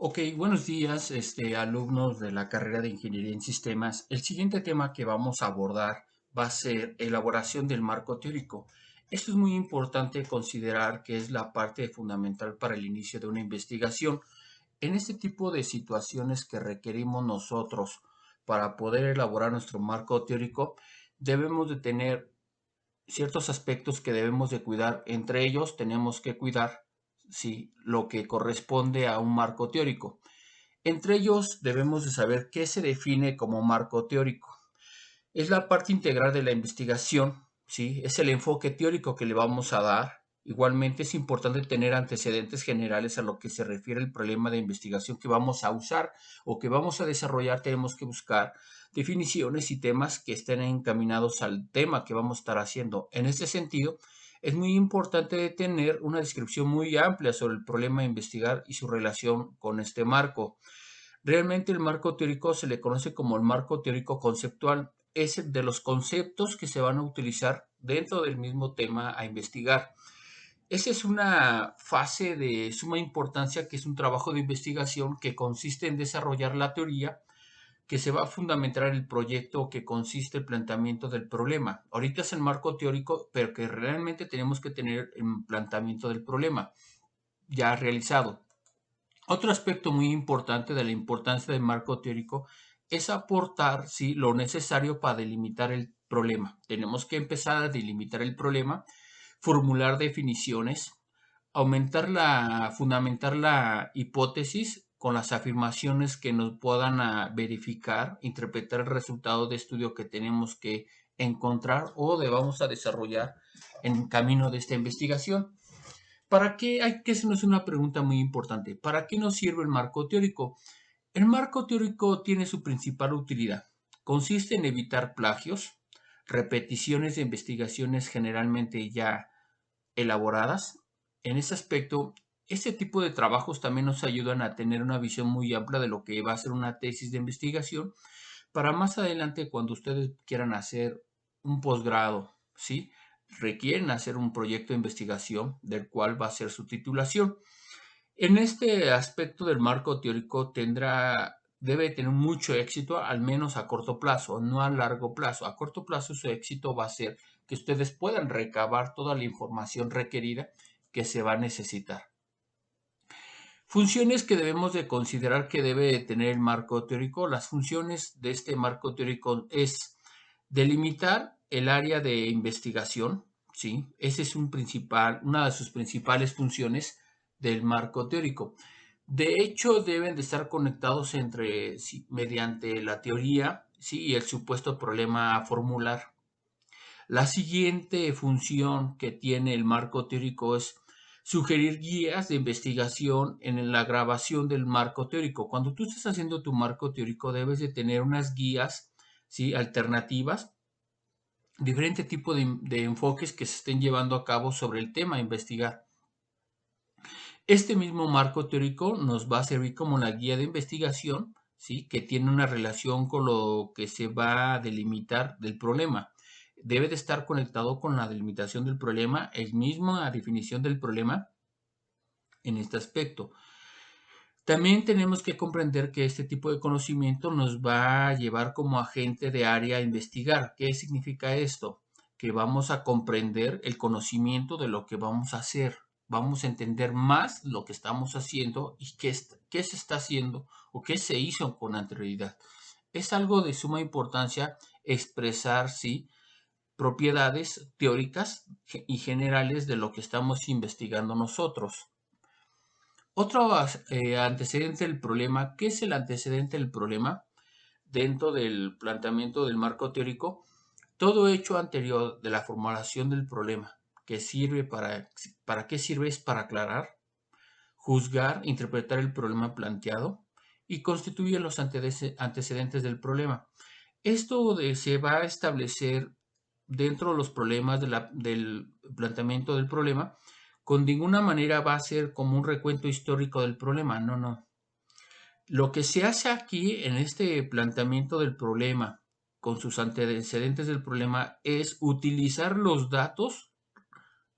Ok, buenos días, alumnos de la carrera de Ingeniería en Sistemas. El siguiente tema que vamos a abordar va a ser elaboración del marco teórico. Esto es muy importante considerar que es la parte fundamental para el inicio de una investigación. En este tipo de situaciones que requerimos nosotros para poder elaborar nuestro marco teórico, debemos de tener ciertos aspectos que debemos de cuidar. Entre ellos tenemos que cuidar, sí, lo que corresponde a un marco teórico. Entre ellos debemos de saber qué se define como marco teórico. Es la parte integral de la investigación, ¿sí? Es el enfoque teórico que le vamos a dar. Igualmente es importante tener antecedentes generales a lo que se refiere al problema de investigación que vamos a usar o que vamos a desarrollar. Tenemos que buscar definiciones y temas que estén encaminados al tema que vamos a estar haciendo. En este sentido, es muy importante tener una descripción muy amplia sobre el problema a investigar y su relación con este marco. Realmente el marco teórico se le conoce como el marco teórico conceptual. Es el de los conceptos que se van a utilizar dentro del mismo tema a investigar. Esa es una fase de suma importancia que es un trabajo de investigación que consiste en desarrollar la teoría que se va a fundamentar en el proyecto que consiste el planteamiento del problema. Ahorita es el marco teórico, pero que realmente tenemos que tener el planteamiento del problema ya realizado. Otro aspecto muy importante de la importancia del marco teórico es aportar, ¿sí?, lo necesario para delimitar el problema. Tenemos que empezar a delimitar el problema, formular definiciones, fundamentar la hipótesis con las afirmaciones que nos puedan verificar, interpretar el resultado de estudio que tenemos que encontrar o vamos a desarrollar en camino de esta investigación. ¿Para qué? Hay que hacernos una pregunta muy importante. ¿Para qué nos sirve el marco teórico? El marco teórico tiene su principal utilidad. Consiste en evitar plagios, repeticiones de investigaciones generalmente ya elaboradas. En ese aspecto, este tipo de trabajos también nos ayudan a tener una visión muy amplia de lo que va a ser una tesis de investigación para más adelante cuando ustedes quieran hacer un posgrado, ¿sí? Requieren hacer un proyecto de investigación del cual va a ser su titulación. En este aspecto del marco teórico debe tener mucho éxito, al menos a corto plazo, no a largo plazo. A corto plazo su éxito va a ser que ustedes puedan recabar toda la información requerida que se va a necesitar. Funciones que debemos de considerar que debe tener el marco teórico. Las funciones de este marco teórico es delimitar el área de investigación, ¿sí? Ese es una de sus principales funciones del marco teórico. De hecho, deben de estar conectados entre sí, mediante la teoría, ¿sí?, y el supuesto problema a formular. La siguiente función que tiene el marco teórico es sugerir guías de investigación en la grabación del marco teórico. Cuando tú estás haciendo tu marco teórico, debes de tener unas guías, ¿sí?, alternativas, diferente tipo de enfoques que se estén llevando a cabo sobre el tema a investigar. Este mismo marco teórico nos va a servir como la guía de investigación, ¿sí?, que tiene una relación con lo que se va a delimitar del problema. Debe de estar conectado con la delimitación del problema, el mismo a definición del problema en este aspecto. También tenemos que comprender que este tipo de conocimiento nos va a llevar como agente de área a investigar. ¿Qué significa esto? Que vamos a comprender el conocimiento de lo que vamos a hacer. Vamos a entender más lo que estamos haciendo y qué se está haciendo o qué se hizo con anterioridad. Es algo de suma importancia expresar, sí, propiedades teóricas y generales de lo que estamos investigando nosotros. Otro antecedente del problema. ¿Qué es el antecedente del problema? Dentro del planteamiento del marco teórico, todo hecho anterior de la formulación del problema, que sirve ¿para qué sirve? Es para aclarar, juzgar, interpretar el problema planteado y constituye los antecedentes del problema. Se va a establecer dentro de los problemas del planteamiento del problema. Con ninguna manera va a ser como un recuento histórico del problema, no, no. Lo que se hace aquí en este planteamiento del problema, con sus antecedentes del problema, es utilizar los datos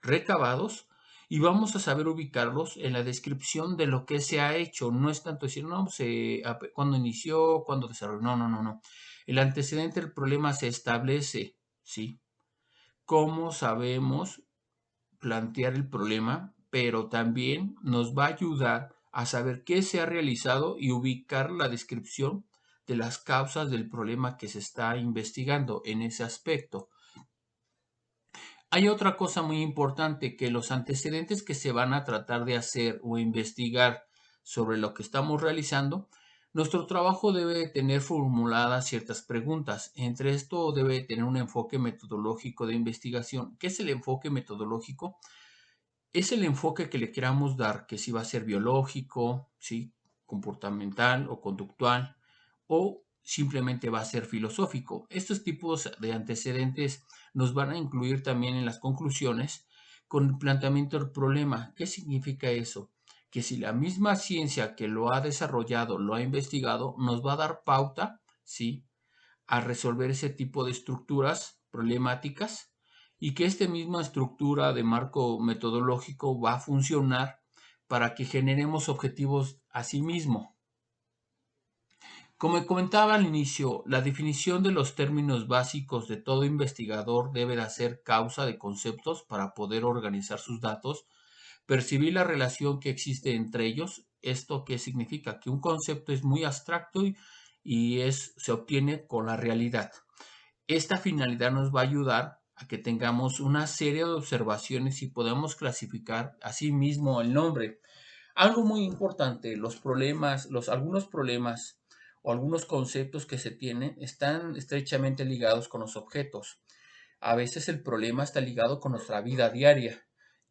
recabados y vamos a saber ubicarlos en la descripción de lo que se ha hecho. No es tanto decir, no, cuándo inició, cuándo desarrolló. No, no, no, no. El antecedente del problema se establece, ¿sí? Cómo sabemos plantear el problema, pero también nos va a ayudar a saber qué se ha realizado y ubicar la descripción de las causas del problema que se está investigando en ese aspecto. Hay otra cosa muy importante, que los antecedentes que se van a tratar de hacer o investigar sobre lo que estamos realizando, nuestro trabajo debe tener formuladas ciertas preguntas. Entre esto debe tener un enfoque metodológico de investigación. ¿Qué es el enfoque metodológico? Es el enfoque que le queramos dar, que si va a ser biológico, ¿sí? Comportamental o conductual, o simplemente va a ser filosófico. Estos tipos de antecedentes nos van a incluir también en las conclusiones con el planteamiento del problema. ¿Qué significa eso? Que si la misma ciencia que lo ha desarrollado, lo ha investigado, nos va a dar pauta, ¿sí? A resolver ese tipo de estructuras problemáticas y que esta misma estructura de marco metodológico va a funcionar para que generemos objetivos a sí mismo. Como comentaba al inicio, la definición de los términos básicos de todo investigador debe de hacer causa de conceptos para poder organizar sus datos, percibir la relación que existe entre ellos. ¿Esto qué significa? Que un concepto es muy abstracto se obtiene con la realidad. Esta finalidad nos va a ayudar a que tengamos una serie de observaciones y podamos clasificar así mismo el nombre. Algo muy importante, algunos problemas o algunos conceptos que se tienen están estrechamente ligados con los objetos. A veces el problema está ligado con nuestra vida diaria.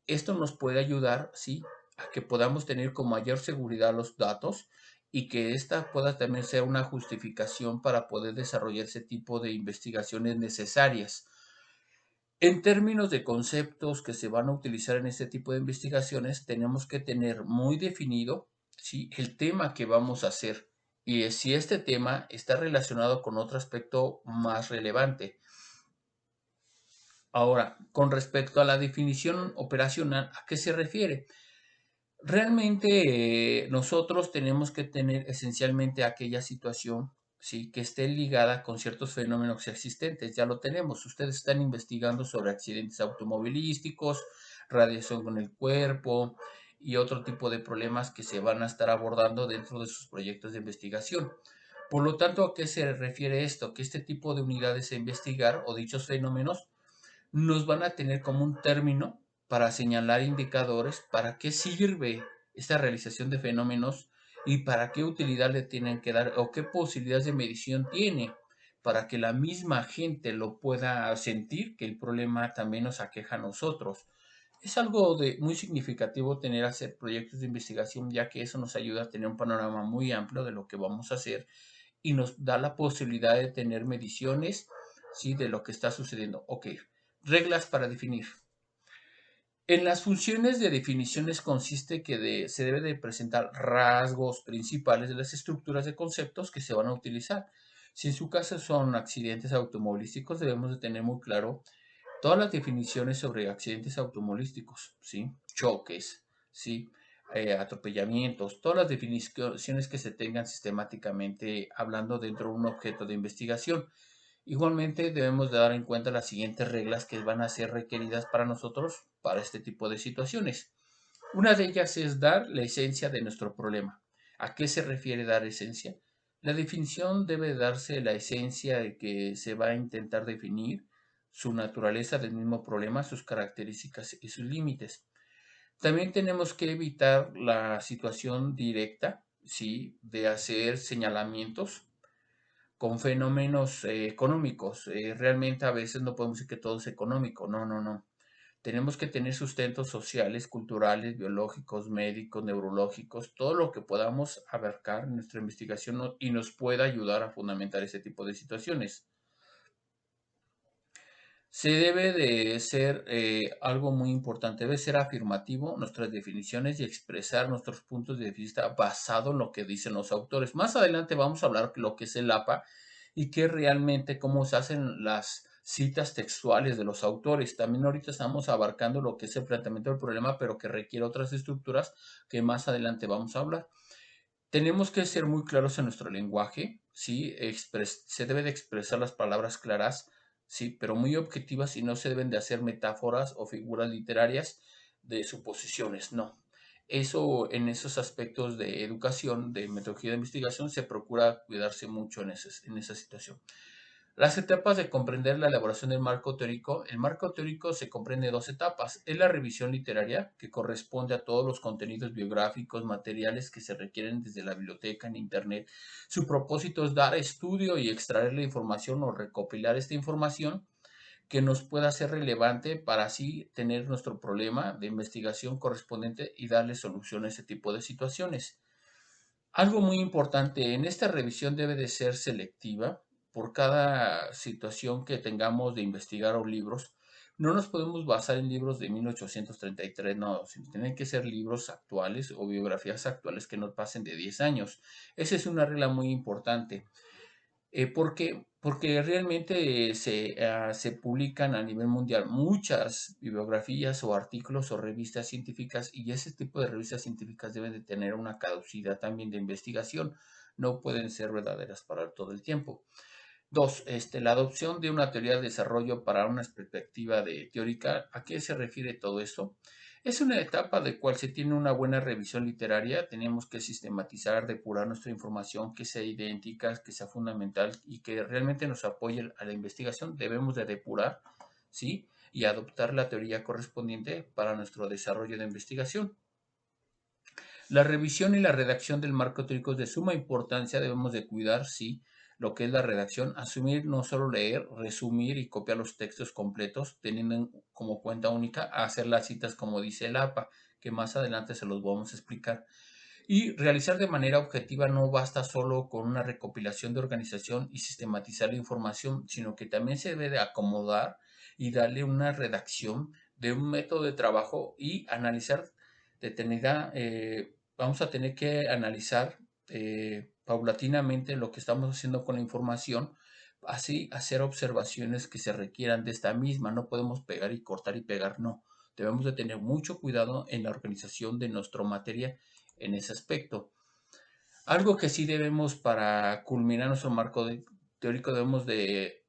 Esto nos puede ayudar, sí, a que podamos tener con mayor seguridad los datos y que esta pueda también ser una justificación para poder desarrollar ese tipo de investigaciones necesarias. En términos de conceptos que se van a utilizar en este tipo de investigaciones, tenemos que tener muy definido, ¿sí?, el tema que vamos a hacer y si este tema está relacionado con otro aspecto más relevante. Ahora, con respecto a la definición operacional, ¿a qué se refiere? Realmente nosotros tenemos que tener esencialmente aquella situación, sí, que esté ligada con ciertos fenómenos existentes. Ya lo tenemos. Ustedes están investigando sobre accidentes automovilísticos, radiación con el cuerpo y otro tipo de problemas que se van a estar abordando dentro de sus proyectos de investigación. Por lo tanto, ¿a qué se refiere esto? Que este tipo de unidades a investigar o dichos fenómenos nos van a tener como un término para señalar indicadores para qué sirve esta realización de fenómenos y para qué utilidad le tienen que dar o qué posibilidades de medición tiene para que la misma gente lo pueda sentir que el problema también nos aqueja a nosotros. Es algo muy significativo tener hacer proyectos de investigación, ya que eso nos ayuda a tener un panorama muy amplio de lo que vamos a hacer y nos da la posibilidad de tener mediciones, ¿sí?, de lo que está sucediendo. Ok, reglas para definir. En las funciones de definiciones consiste que se debe de presentar rasgos principales de las estructuras de conceptos que se van a utilizar. Si en su caso son accidentes automovilísticos, debemos de tener muy claro todas las definiciones sobre accidentes automovilísticos, ¿sí? Choques, ¿sí? Atropellamientos, todas las definiciones que se tengan sistemáticamente hablando dentro de un objeto de investigación. Igualmente debemos de dar en cuenta las siguientes reglas que van a ser requeridas para nosotros para este tipo de situaciones. Una de ellas es dar la esencia de nuestro problema. ¿A qué se refiere dar esencia? La definición debe darse la esencia de que se va a intentar definir, su naturaleza del mismo problema, sus características y sus límites. También tenemos que evitar la situación directa, ¿sí?, de hacer señalamientos con fenómenos económicos. Realmente a veces no podemos decir que todo es económico, no, no, no. Tenemos que tener sustentos sociales, culturales, biológicos, médicos, neurológicos, todo lo que podamos abarcar en nuestra investigación y nos pueda ayudar a fundamentar ese tipo de situaciones. Se debe de ser algo muy importante, debe ser afirmativo nuestras definiciones y expresar nuestros puntos de vista basado en lo que dicen los autores. Más adelante vamos a hablar lo que es el APA y qué realmente, cómo se hacen las citas textuales de los autores. También ahorita estamos abarcando lo que es el planteamiento del problema, pero que requiere otras estructuras que más adelante vamos a hablar. Tenemos que ser muy claros en nuestro lenguaje, ¿sí? Se debe de expresar las palabras claras, sí, pero muy objetivas, y no se deben de hacer metáforas o figuras literarias de suposiciones, no. Eso, en esos aspectos de educación, de metodología de investigación, se procura cuidarse mucho en esa situación. Las etapas de comprender la elaboración del marco teórico. El marco teórico se comprende en dos etapas. Es la revisión literaria, que corresponde a todos los contenidos biográficos, materiales que se requieren desde la biblioteca en Internet. Su propósito es dar estudio y extraer la información o recopilar esta información que nos pueda ser relevante para así tener nuestro problema de investigación correspondiente y darle solución a ese tipo de situaciones. Algo muy importante, en esta revisión debe de ser selectiva por cada situación que tengamos de investigar o libros. No nos podemos basar en libros de 1833, no, sino tienen que ser libros actuales o biografías actuales que no pasen de 10 años. Esa es una regla muy importante. ¿Por qué? Porque realmente se publican a nivel mundial muchas bibliografías o artículos o revistas científicas, y ese tipo de revistas científicas deben de tener una caducidad también de investigación. No pueden ser verdaderas para todo el tiempo. Dos, la adopción de una teoría de desarrollo para una perspectiva teórica. ¿A qué se refiere todo esto? Es una etapa de cual se tiene una buena revisión literaria. Tenemos que sistematizar, depurar nuestra información, que sea idéntica, que sea fundamental y que realmente nos apoye a la investigación. Debemos de depurar, ¿sí? Y adoptar la teoría correspondiente para nuestro desarrollo de investigación. La revisión y la redacción del marco teórico es de suma importancia. Debemos de cuidar, sí, lo que es la redacción, asumir, no solo leer, resumir y copiar los textos completos, teniendo como cuenta única, hacer las citas como dice el APA, que más adelante se los vamos a explicar. Y realizar de manera objetiva. No basta solo con una recopilación de organización y sistematizar la información, sino que también se debe de acomodar y darle una redacción de un método de trabajo y analizar detenida. Vamos a tener que analizar paulatinamente lo que estamos haciendo con la información, así hacer observaciones que se requieran de esta misma. No podemos pegar y cortar y pegar, no. Debemos de tener mucho cuidado en la organización de nuestra materia en ese aspecto. Algo que sí debemos para culminar nuestro marco teórico, debemos de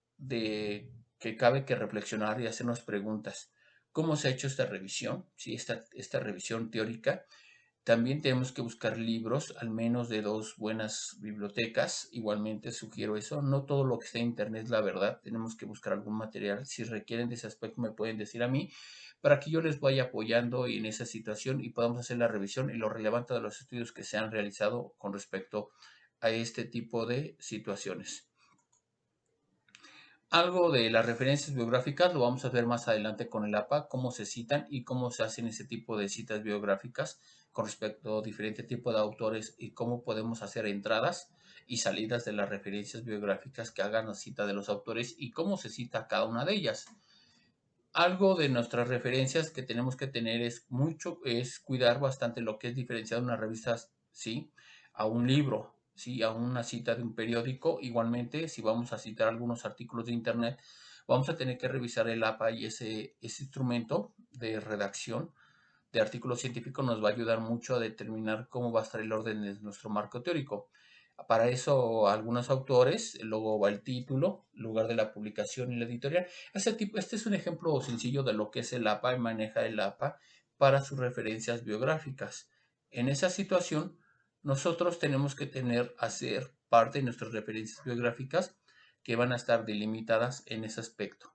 que cabe que reflexionar y hacernos preguntas. ¿Cómo se ha hecho esta revisión? Sí, esta revisión teórica. También tenemos que buscar libros, al menos de dos buenas bibliotecas. Igualmente sugiero eso. No todo lo que está en internet es la verdad. Tenemos que buscar algún material. Si requieren de ese aspecto, me pueden decir a mí para que yo les vaya apoyando en esa situación y podamos hacer la revisión y lo relevante de los estudios que se han realizado con respecto a este tipo de situaciones. Algo de las referencias biográficas lo vamos a ver más adelante con el APA, cómo se citan y cómo se hacen ese tipo de citas biográficas con respecto a diferentes tipos de autores y cómo podemos hacer entradas y salidas de las referencias biográficas que hagan la cita de los autores y cómo se cita cada una de ellas. Algo de nuestras referencias que tenemos que tener es cuidar bastante lo que es diferenciar una revista, sí, a un libro, sí, a una cita de un periódico. Igualmente, si vamos a citar algunos artículos de internet, vamos a tener que revisar el APA, y ese instrumento de redacción de artículos científicos nos va a ayudar mucho a determinar cómo va a estar el orden de nuestro marco teórico. Para eso, algunos autores, luego va el título, lugar de la publicación y la editorial. Este es un ejemplo sencillo de lo que es el APA y maneja el APA para sus referencias biográficas. En esa situación, nosotros tenemos que hacer parte de nuestras referencias biográficas que van a estar delimitadas en ese aspecto.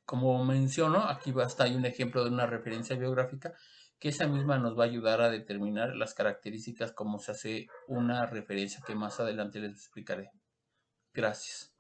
Como menciono, aquí hay un ejemplo de una referencia biográfica que esa misma nos va a ayudar a determinar las características como se hace una referencia, que más adelante les explicaré. Gracias.